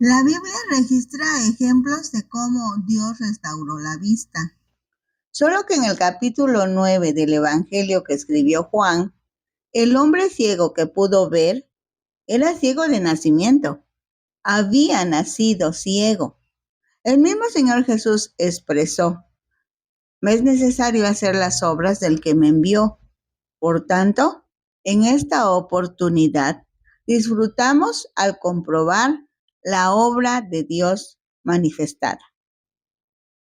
La Biblia registra ejemplos de cómo Dios restauró la vista. Solo que en el capítulo 9 del Evangelio que escribió Juan, el hombre ciego que pudo ver era ciego de nacimiento. Había nacido ciego. El mismo Señor Jesús expresó: me es necesario hacer las obras del que me envió. Por tanto, en esta oportunidad disfrutamos al comprobar la obra de Dios manifestada.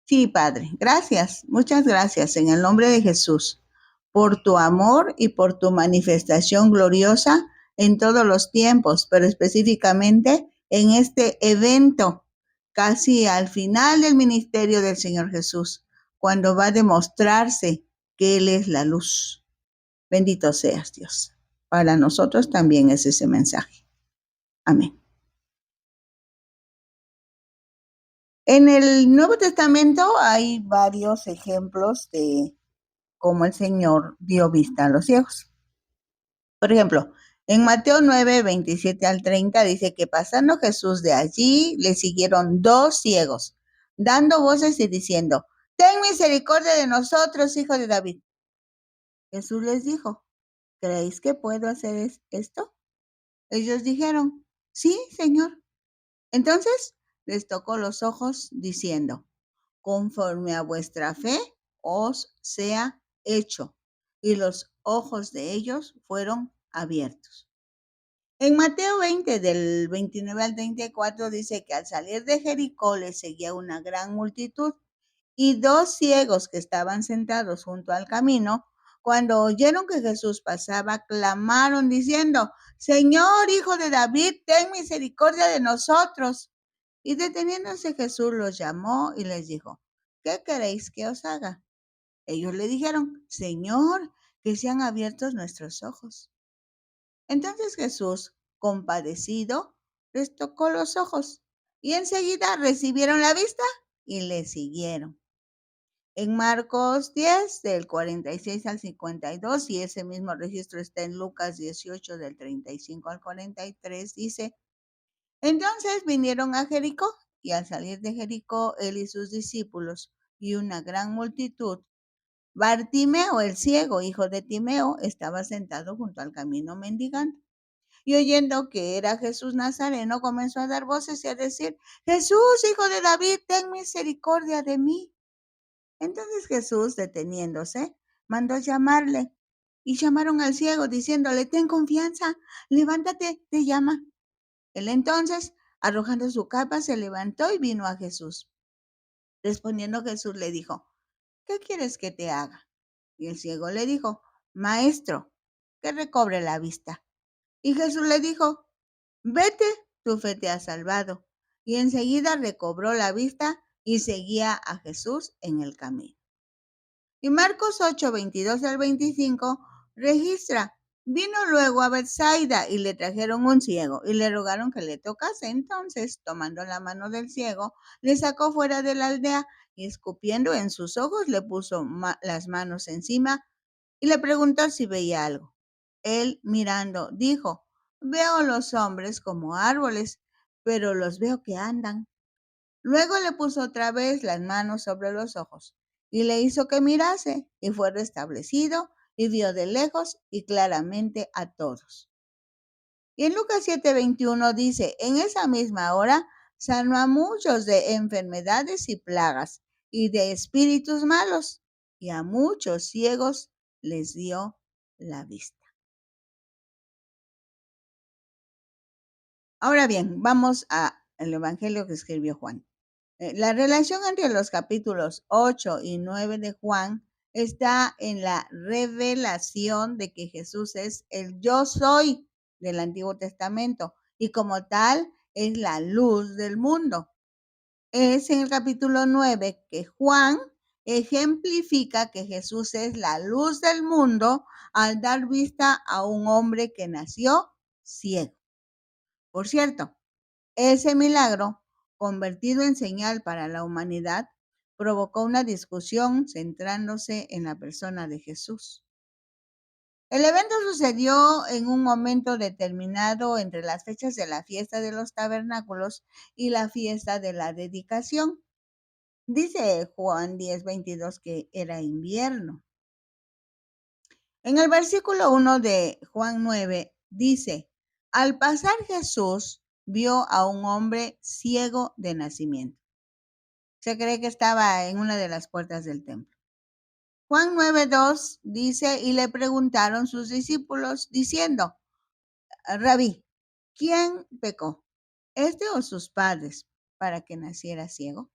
Sí, Padre, gracias, muchas gracias en el nombre de Jesús por tu amor y por tu manifestación gloriosa en todos los tiempos, pero específicamente en este evento, casi al final del ministerio del Señor Jesús, cuando va a demostrarse que Él es la luz. Bendito seas, Dios. Para nosotros también es ese mensaje. Amén. En el Nuevo Testamento hay varios ejemplos de cómo el Señor dio vista a los ciegos. Por ejemplo, en Mateo 9, 27 al 30 dice que pasando Jesús de allí, le siguieron dos ciegos, dando voces y diciendo: ten misericordia de nosotros, hijo de David. Jesús les dijo: ¿creéis que puedo hacer esto? Ellos dijeron: sí, Señor. Entonces les tocó los ojos diciendo: conforme a vuestra fe os sea hecho. Y los ojos de ellos fueron abiertos. En Mateo 20, del 29 al 34, dice que al salir de Jericó le seguía una gran multitud y dos ciegos que estaban sentados junto al camino, cuando oyeron que Jesús pasaba, clamaron diciendo: Señor, hijo de David, ten misericordia de nosotros. Y deteniéndose Jesús los llamó y les dijo: ¿qué queréis que os haga? Ellos le dijeron: Señor, que sean abiertos nuestros ojos. Entonces Jesús, compadecido, les tocó los ojos y enseguida recibieron la vista y le siguieron. En Marcos 10, del 46 al 52, y ese mismo registro está en Lucas 18, del 35 al 43, dice: entonces vinieron a Jericó, y al salir de Jericó, él y sus discípulos y una gran multitud, Bartimeo el ciego, hijo de Timeo, estaba sentado junto al camino mendigando. Y oyendo que era Jesús Nazareno, comenzó a dar voces y a decir: Jesús, hijo de David, ten misericordia de mí. Entonces Jesús, deteniéndose, mandó llamarle. Y llamaron al ciego, diciéndole: ten confianza, levántate, te llama. Él entonces, arrojando su capa, se levantó y vino a Jesús. Respondiendo Jesús le dijo: ¿qué quieres que te haga? Y el ciego le dijo: Maestro, que recobre la vista. Y Jesús le dijo: vete, tu fe te ha salvado. Y enseguida recobró la vista y seguía a Jesús en el camino. Y Marcos 8, 22 al 25 registra: vino luego a Bethsaida y le trajeron un ciego y le rogaron que le tocase. Entonces, tomando la mano del ciego, le sacó fuera de la aldea y escupiendo en sus ojos le puso las manos encima y le preguntó si veía algo. Él, mirando, dijo: veo los hombres como árboles, pero los veo que andan. Luego le puso otra vez las manos sobre los ojos y le hizo que mirase, y fue restablecido y vio de lejos y claramente a todos. Y en Lucas 7:21 dice: en esa misma hora sanó a muchos de enfermedades y plagas y de espíritus malos, y a muchos ciegos les dio la vista. Ahora bien, vamos al Evangelio que escribió Juan. La relación entre los capítulos 8 y 9 de Juan está en la revelación de que Jesús es el yo soy del Antiguo Testamento y como tal es la luz del mundo. Es en el capítulo 9 que Juan ejemplifica que Jesús es la luz del mundo al dar vista a un hombre que nació ciego. Por cierto, ese milagro, convertido en señal para la humanidad, provocó una discusión centrándose en la persona de Jesús. El evento sucedió en un momento determinado entre las fechas de la fiesta de los tabernáculos y la fiesta de la dedicación. Dice Juan 10:22 que era invierno. En el versículo 1 de Juan 9 dice, al pasar Jesús vio a un hombre ciego de nacimiento. Se cree que estaba en una de las puertas del templo. Juan 9:2 dice, y le preguntaron sus discípulos diciendo, Rabí, ¿quién pecó, este o sus padres, para que naciera ciego?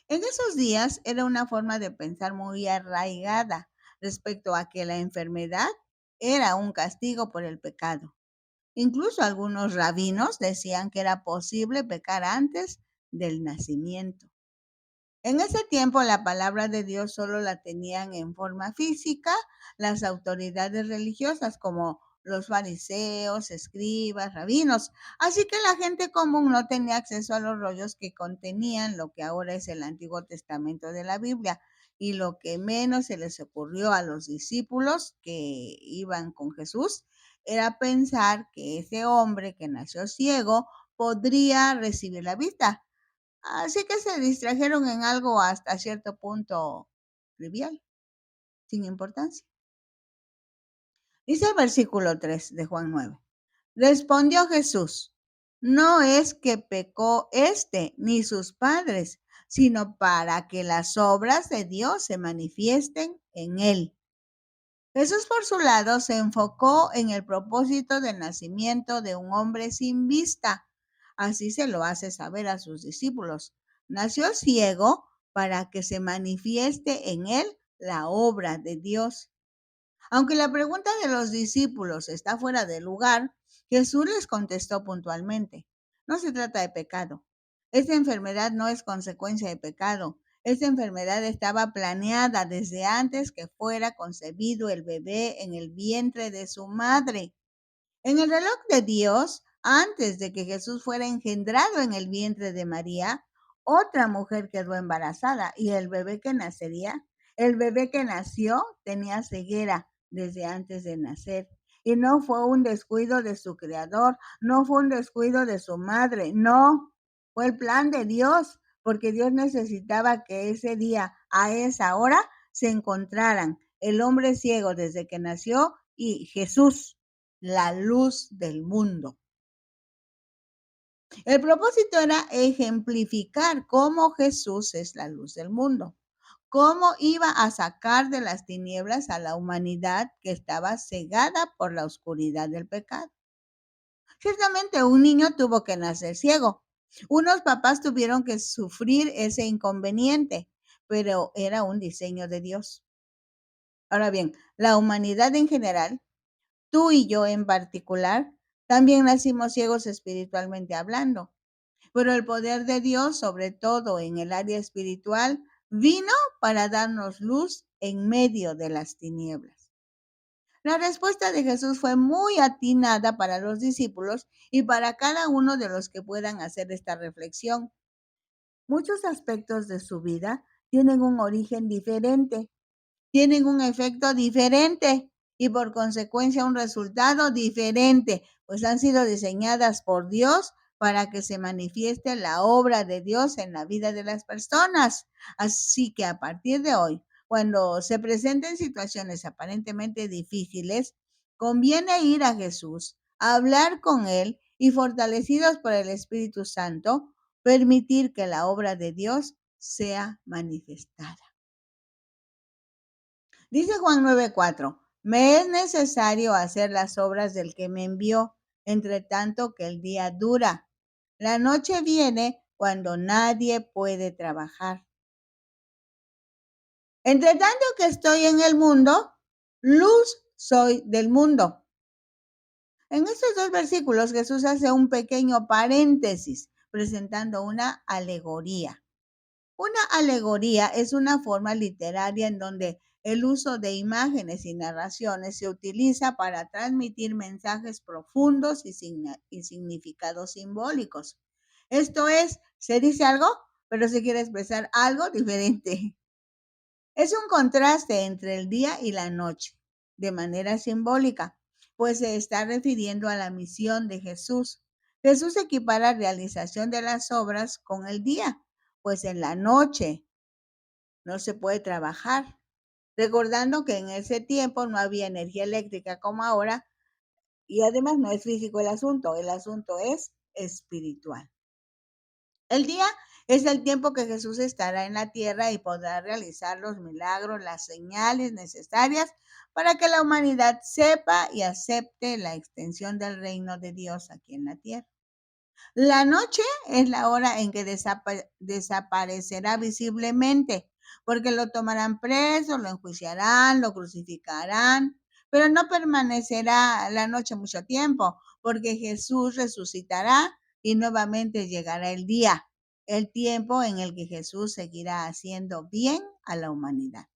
En esos días era una forma de pensar muy arraigada respecto a que la enfermedad era un castigo por el pecado. Incluso algunos rabinos decían que era posible pecar antes del nacimiento. En ese tiempo la palabra de Dios solo la tenían en forma física las autoridades religiosas como los fariseos, escribas, rabinos. Así que la gente común no tenía acceso a los rollos que contenían lo que ahora es el Antiguo Testamento de la Biblia. Y lo que menos se les ocurrió a los discípulos que iban con Jesús era pensar que ese hombre que nació ciego podría recibir la vista. Así que se distrajeron en algo hasta cierto punto trivial, sin importancia. Dice el versículo 3 de Juan 9. Respondió Jesús, no es que pecó este ni sus padres, sino para que las obras de Dios se manifiesten en él. Jesús, por su lado, se enfocó en el propósito del nacimiento de un hombre sin vista. Así se lo hace saber a sus discípulos. Nació ciego para que se manifieste en él la obra de Dios. Aunque la pregunta de los discípulos está fuera de lugar, Jesús les contestó puntualmente. No se trata de pecado. Esta enfermedad no es consecuencia de pecado. Esta enfermedad estaba planeada desde antes que fuera concebido el bebé en el vientre de su madre. En el reloj de Dios, antes de que Jesús fuera engendrado en el vientre de María, otra mujer quedó embarazada y el bebé que nació tenía ceguera desde antes de nacer. Y no fue un descuido de su creador, no fue un descuido de su madre, no, fue el plan de Dios, porque Dios necesitaba que ese día, a esa hora, se encontraran el hombre ciego desde que nació y Jesús, la luz del mundo. El propósito era ejemplificar cómo Jesús es la luz del mundo, cómo iba a sacar de las tinieblas a la humanidad que estaba cegada por la oscuridad del pecado. Ciertamente un niño tuvo que nacer ciego. Unos papás tuvieron que sufrir ese inconveniente, pero era un diseño de Dios. Ahora bien, la humanidad en general, tú y yo en particular, también nacimos ciegos espiritualmente hablando, pero el poder de Dios, sobre todo en el área espiritual, vino para darnos luz en medio de las tinieblas. La respuesta de Jesús fue muy atinada para los discípulos y para cada uno de los que puedan hacer esta reflexión. Muchos aspectos de su vida tienen un origen diferente, tienen un efecto diferente y por consecuencia un resultado diferente, pues han sido diseñadas por Dios para que se manifieste la obra de Dios en la vida de las personas. Así que a partir de hoy, cuando se presenten situaciones aparentemente difíciles, conviene ir a Jesús, hablar con Él y fortalecidos por el Espíritu Santo, permitir que la obra de Dios sea manifestada. Dice Juan 9:4, me es necesario hacer las obras del que me envió, entre tanto que el día dura. La noche viene cuando nadie puede trabajar. Entre tanto que estoy en el mundo, luz soy del mundo. En estos dos versículos Jesús hace un pequeño paréntesis presentando una alegoría. Una alegoría es una forma literaria en donde el uso de imágenes y narraciones se utiliza para transmitir mensajes profundos y significados simbólicos. Esto es, se dice algo, pero se quiere expresar algo diferente. Es un contraste entre el día y la noche. de manera simbólica, pues se está refiriendo a la misión de Jesús. Jesús equipara la realización de las obras con el día, pues en la noche no se puede trabajar. Recordando que en ese tiempo no había energía eléctrica como ahora y además no es físico el asunto es espiritual. El día es el tiempo que Jesús estará en la tierra y podrá realizar los milagros, las señales necesarias para que la humanidad sepa y acepte la extensión del reino de Dios aquí en la tierra. La noche es la hora en que desaparecerá visiblemente, porque lo tomarán preso, lo enjuiciarán, lo crucificarán, pero no permanecerá la noche mucho tiempo, porque Jesús resucitará y nuevamente llegará el tiempo en el que Jesús seguirá haciendo bien a la humanidad.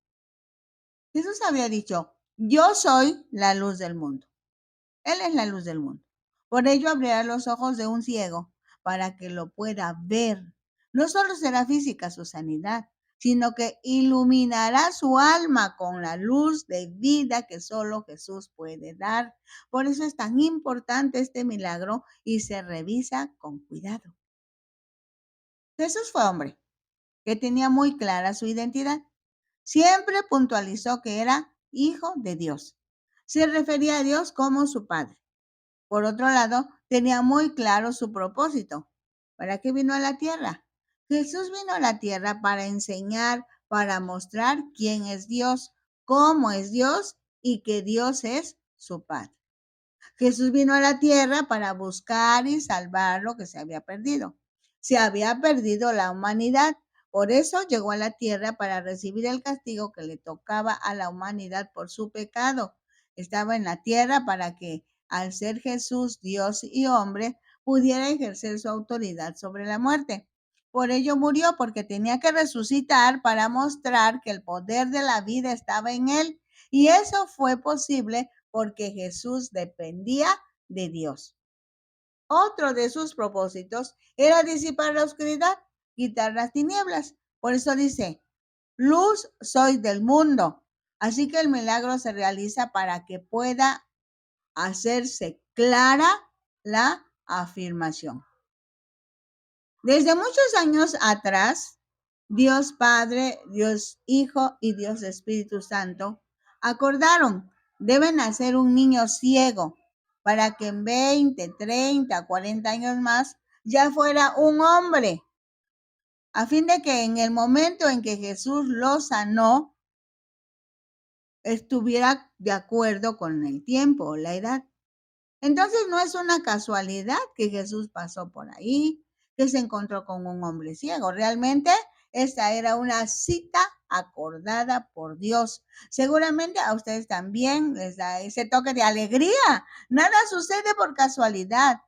Jesús había dicho, yo soy la luz del mundo. Él es la luz del mundo. Por ello abrirá los ojos de un ciego para que lo pueda ver. No solo será física su sanidad, sino que iluminará su alma con la luz de vida que solo Jesús puede dar. Por eso es tan importante este milagro y se revisa con cuidado. Jesús fue hombre que tenía muy clara su identidad. Siempre puntualizó que era hijo de Dios. Se refería a Dios como su Padre. Por otro lado, tenía muy claro su propósito. ¿Para qué vino a la tierra? Jesús vino a la tierra para enseñar, para mostrar quién es Dios, cómo es Dios y que Dios es su Padre. Jesús vino a la tierra para buscar y salvar lo que se había perdido. Se había perdido la humanidad. Por eso llegó a la tierra para recibir el castigo que le tocaba a la humanidad por su pecado. Estaba en la tierra para que, al ser Jesús Dios y hombre, pudiera ejercer su autoridad sobre la muerte. Por ello murió, porque tenía que resucitar para mostrar que el poder de la vida estaba en él. Y eso fue posible porque Jesús dependía de Dios. Otro de sus propósitos era disipar la oscuridad, quitar las tinieblas. Por eso dice, luz soy del mundo. Así que el milagro se realiza para que pueda hacerse clara la afirmación. Desde muchos años atrás, Dios Padre, Dios Hijo y Dios Espíritu Santo acordaron, deben hacer un niño ciego para que en 20, 30, 40 años más ya fuera un hombre, a fin de que en el momento en que Jesús lo sanó, estuviera de acuerdo con el tiempo, la edad. Entonces no es una casualidad que Jesús pasó por ahí, que se encontró con un hombre ciego. Realmente esta era una cita acordada por Dios. Seguramente a ustedes también les da ese toque de alegría. Nada sucede por casualidad.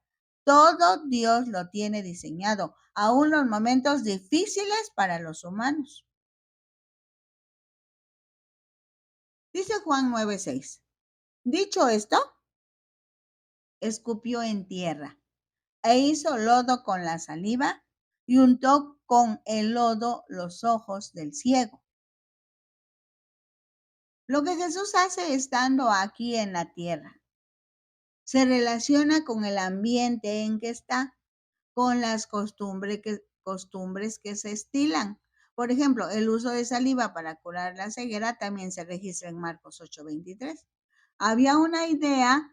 Todo Dios lo tiene diseñado, aún los momentos difíciles para los humanos. Dice Juan 9:6. Dicho esto, escupió en tierra e hizo lodo con la saliva y untó con el lodo los ojos del ciego. Lo que Jesús hace estando aquí en la tierra se relaciona con el ambiente en que está, con las costumbres que se estilan. Por ejemplo, el uso de saliva para curar la ceguera también se registra en Marcos 8:23. Había una idea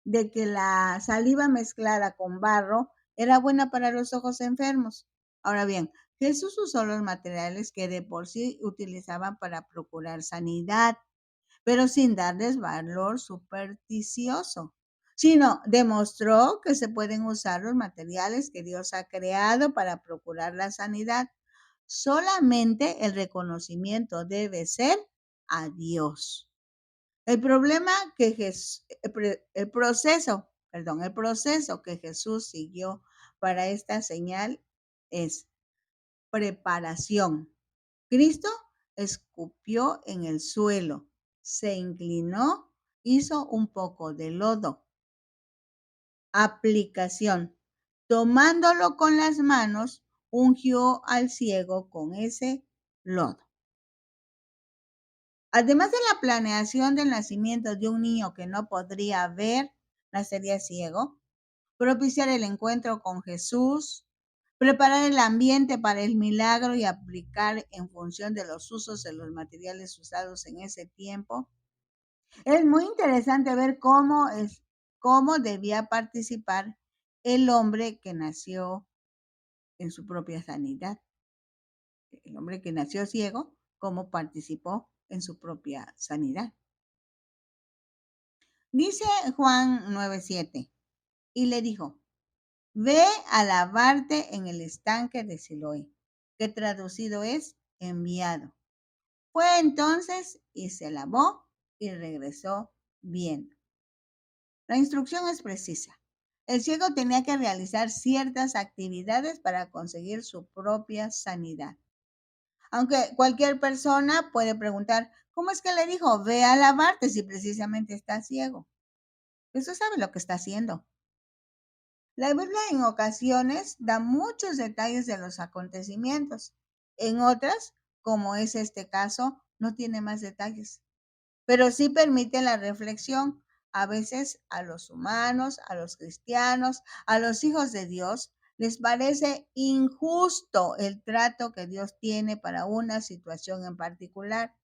de que la saliva mezclada con barro era buena para los ojos enfermos. Ahora bien, Jesús usó los materiales que de por sí utilizaban para procurar sanidad, pero sin darles valor supersticioso, sino demostró que se pueden usar los materiales que Dios ha creado para procurar la sanidad. Solamente el reconocimiento debe ser a Dios. El problema que el proceso que Jesús siguió para esta señal es preparación. Cristo escupió en el suelo, se inclinó, hizo un poco de lodo. Aplicación. Tomándolo con las manos, ungió al ciego con ese lodo. Además de la planeación del nacimiento de un niño que no podría ver, nacería ciego, propiciar el encuentro con Jesús, preparar el ambiente para el milagro y aplicar en función de los usos de los materiales usados en ese tiempo. Es muy interesante ver cómo debía participar el hombre que nació en su propia sanidad. El hombre que nació ciego, cómo participó en su propia sanidad. Dice Juan 9:7, y le dijo, ve a lavarte en el estanque de Siloé, que traducido es enviado. Fue entonces y se lavó y regresó bien. La instrucción es precisa. El ciego tenía que realizar ciertas actividades para conseguir su propia sanidad. Aunque cualquier persona puede preguntar, ¿cómo es que le dijo, ve a lavarte si precisamente está ciego? Jesús sabe lo que está haciendo. La Biblia en ocasiones da muchos detalles de los acontecimientos. En otras, como es este caso, no tiene más detalles, pero sí permite la reflexión. A veces a los humanos, a los cristianos, a los hijos de Dios, les parece injusto el trato que Dios tiene para una situación en particular,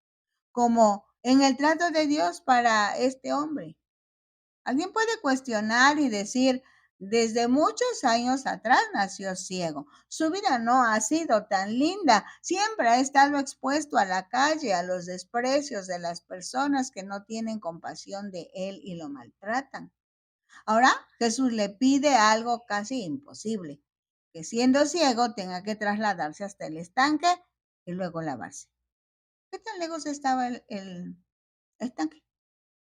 como en el trato de Dios para este hombre. Alguien puede cuestionar y decir, desde muchos años atrás nació ciego. Su vida no ha sido tan linda. Siempre ha estado expuesto a la calle, a los desprecios de las personas que no tienen compasión de él y lo maltratan. Ahora Jesús le pide algo casi imposible, que siendo ciego tenga que trasladarse hasta el estanque y luego lavarse. ¿Qué tan lejos estaba el estanque?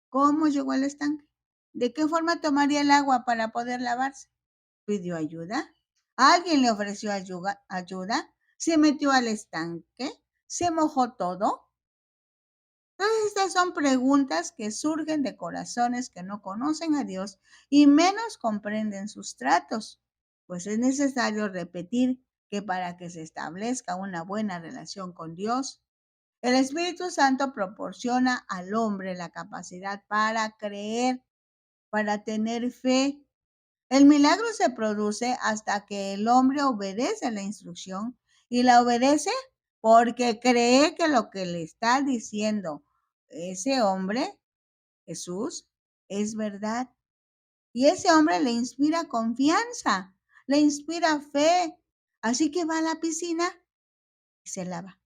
¿Cómo llegó al estanque? ¿De qué forma tomaría el agua para poder lavarse? ¿Pidió ayuda? ¿Alguien le ofreció ayuda? ¿Se metió al estanque? ¿Se mojó todo? Todas estas son preguntas que surgen de corazones que no conocen a Dios y menos comprenden sus tratos, pues es necesario repetir que para que se establezca una buena relación con Dios, el Espíritu Santo proporciona al hombre la capacidad para creer, para tener fe. El milagro se produce hasta que el hombre obedece la instrucción y la obedece porque cree que lo que le está diciendo ese hombre, Jesús, es verdad. Y ese hombre le inspira confianza, le inspira fe. Así que va a la piscina y se lava.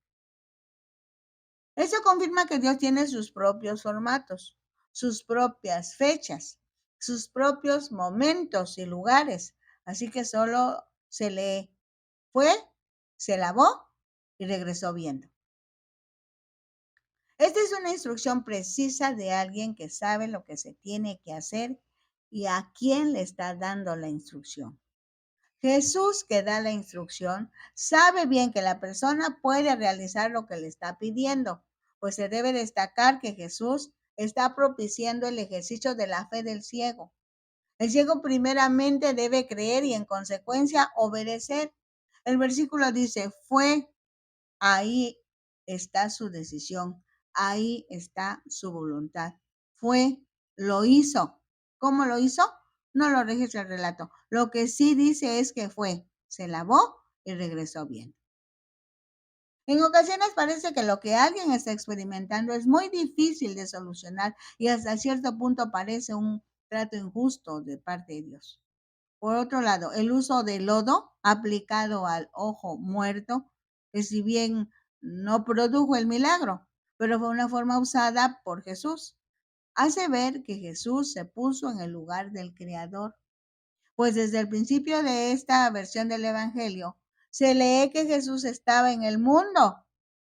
Eso confirma que Dios tiene sus propios formatos, sus propias fechas, sus propios momentos y lugares. Así que solo se le fue, se lavó y regresó viendo. Esta es una instrucción precisa de alguien que sabe lo que se tiene que hacer y a quién le está dando la instrucción. Jesús, que da la instrucción, sabe bien que la persona puede realizar lo que le está pidiendo, pues se debe destacar que Jesús está propiciando el ejercicio de la fe del ciego. El ciego primeramente debe creer y en consecuencia obedecer. El versículo dice, fue, ahí está su decisión, ahí está su voluntad. Fue, lo hizo. ¿Cómo lo hizo? No lo registra el relato. Lo que sí dice es que fue, se lavó y regresó bien. En ocasiones parece que lo que alguien está experimentando es muy difícil de solucionar y hasta cierto punto parece un trato injusto de parte de Dios. Por otro lado, el uso de lodo aplicado al ojo muerto, que si bien no produjo el milagro, pero fue una forma usada por Jesús, hace ver que Jesús se puso en el lugar del Creador. Pues desde el principio de esta versión del Evangelio, se lee que Jesús estaba en el mundo.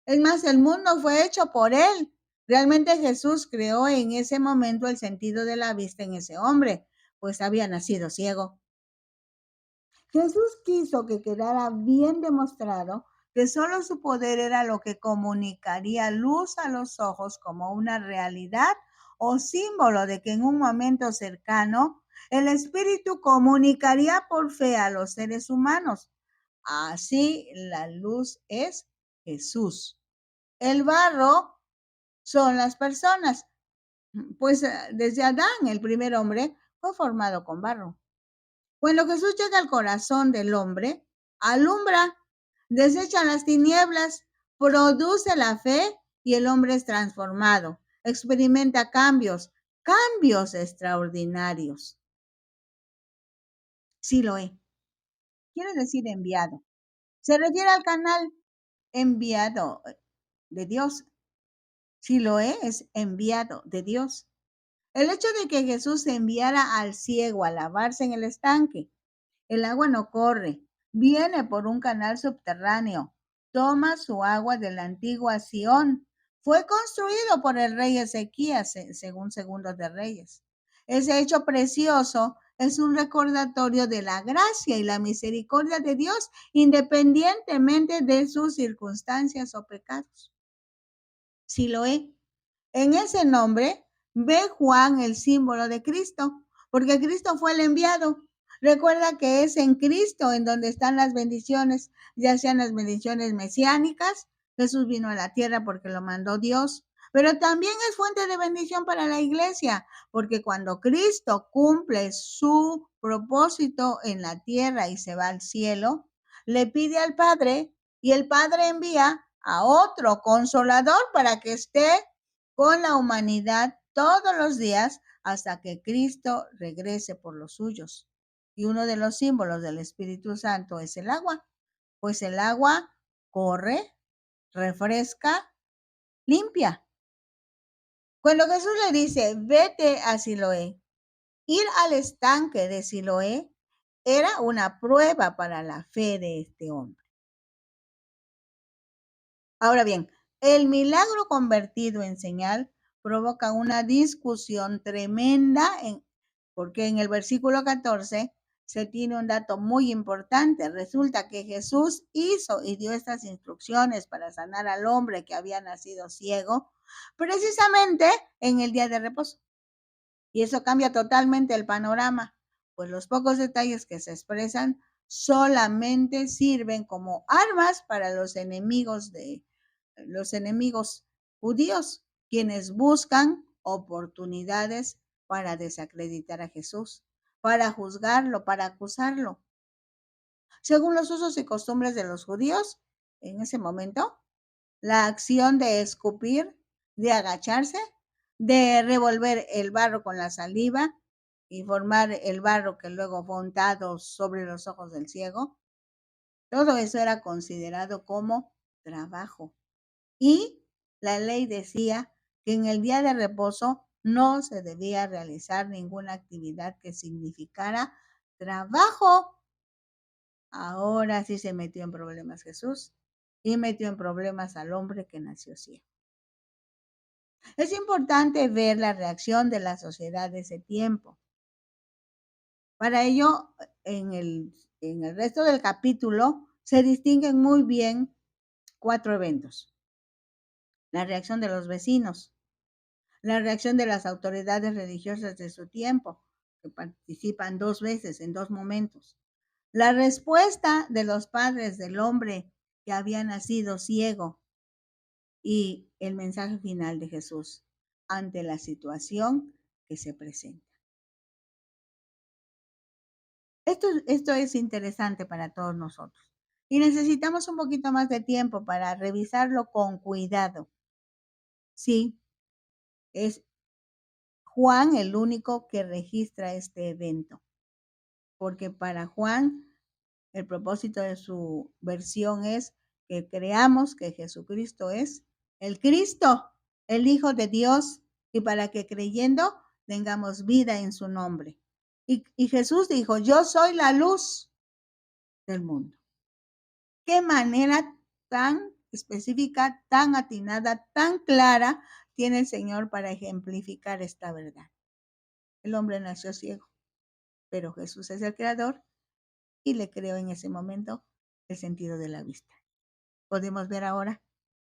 Es más, el mundo fue hecho por él. Realmente Jesús creó en ese momento el sentido de la vista en ese hombre, pues había nacido ciego. Jesús quiso que quedara bien demostrado que solo su poder era lo que comunicaría luz a los ojos como una realidad o símbolo de que en un momento cercano el Espíritu comunicaría por fe a los seres humanos. Así la luz es Jesús. El barro son las personas. Pues desde Adán, el primer hombre, fue formado con barro. Cuando Jesús llega al corazón del hombre, alumbra, desecha las tinieblas, produce la fe y el hombre es transformado, experimenta cambios, cambios extraordinarios. Siloé quiere decir enviado. Se refiere al canal enviado de Dios. Siloé es enviado de Dios. El hecho de que Jesús enviara al ciego a lavarse en el estanque, el agua no corre, viene por un canal subterráneo, toma su agua de la antigua Sión. Fue construido por el rey Ezequías, según Segundos de Reyes. Ese hecho precioso es un recordatorio de la gracia y la misericordia de Dios, independientemente de sus circunstancias o pecados. Siloé. En ese nombre ve Juan el símbolo de Cristo, porque Cristo fue el enviado. Recuerda que es en Cristo en donde están las bendiciones, ya sean las bendiciones mesiánicas. Jesús vino a la tierra porque lo mandó Dios, pero también es fuente de bendición para la iglesia, porque cuando Cristo cumple su propósito en la tierra y se va al cielo, le pide al Padre y el Padre envía a otro consolador para que esté con la humanidad todos los días hasta que Cristo regrese por los suyos. Y uno de los símbolos del Espíritu Santo es el agua, pues el agua corre, refresca, limpia. Cuando Jesús le dice, vete a Siloé, ir al estanque de Siloé era una prueba para la fe de este hombre. Ahora bien, el milagro convertido en señal provoca una discusión tremenda porque en el versículo 14 se tiene un dato muy importante. Resulta que Jesús hizo y dio estas instrucciones para sanar al hombre que había nacido ciego, precisamente en el día de reposo. Y eso cambia totalmente el panorama, pues los pocos detalles que se expresan solamente sirven como armas para los enemigos judíos, quienes buscan oportunidades para desacreditar a Jesús, para juzgarlo, para acusarlo. Según los usos y costumbres de los judíos, en ese momento, la acción de escupir, de agacharse, de revolver el barro con la saliva y formar el barro que luego fue untado sobre los ojos del ciego, todo eso era considerado como trabajo. Y la ley decía que en el día de reposo no se debía realizar ninguna actividad que significara trabajo. Ahora sí se metió en problemas Jesús y metió en problemas al hombre que nació ciego. Es importante ver la reacción de la sociedad de ese tiempo. Para ello, en el resto del capítulo se distinguen muy bien 4 eventos. La reacción de los vecinos, la reacción de las autoridades religiosas de su tiempo, que participan 2 veces en 2 momentos. La respuesta de los padres del hombre que había nacido ciego y el mensaje final de Jesús ante la situación que se presenta. Esto es interesante para todos nosotros y necesitamos un poquito más de tiempo para revisarlo con cuidado. Sí, es Juan el único que registra este evento, porque para Juan el propósito de su versión es que creamos que Jesucristo es el Cristo, el Hijo de Dios, y para que creyendo tengamos vida en su nombre. Y Jesús dijo, yo soy la luz del mundo. Qué manera tan específica, tan atinada, tan clara tiene el Señor para ejemplificar esta verdad. El hombre nació ciego, pero Jesús es el creador y le creó en ese momento el sentido de la vista. Podemos ver ahora,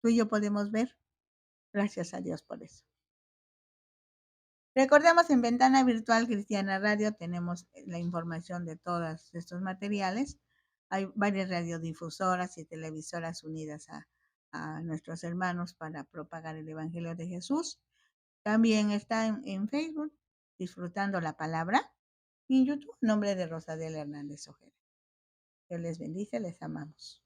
tú y yo podemos ver. Gracias a Dios por eso. Recordemos, en Ventana Virtual Cristiana Radio tenemos la información de todos estos materiales. Hay varias radiodifusoras y televisoras unidas a a nuestros hermanos para propagar el Evangelio de Jesús. También está en Facebook, Disfrutando la Palabra, y en YouTube, nombre de Rosadela Hernández Ojeda. Dios les bendice, les amamos.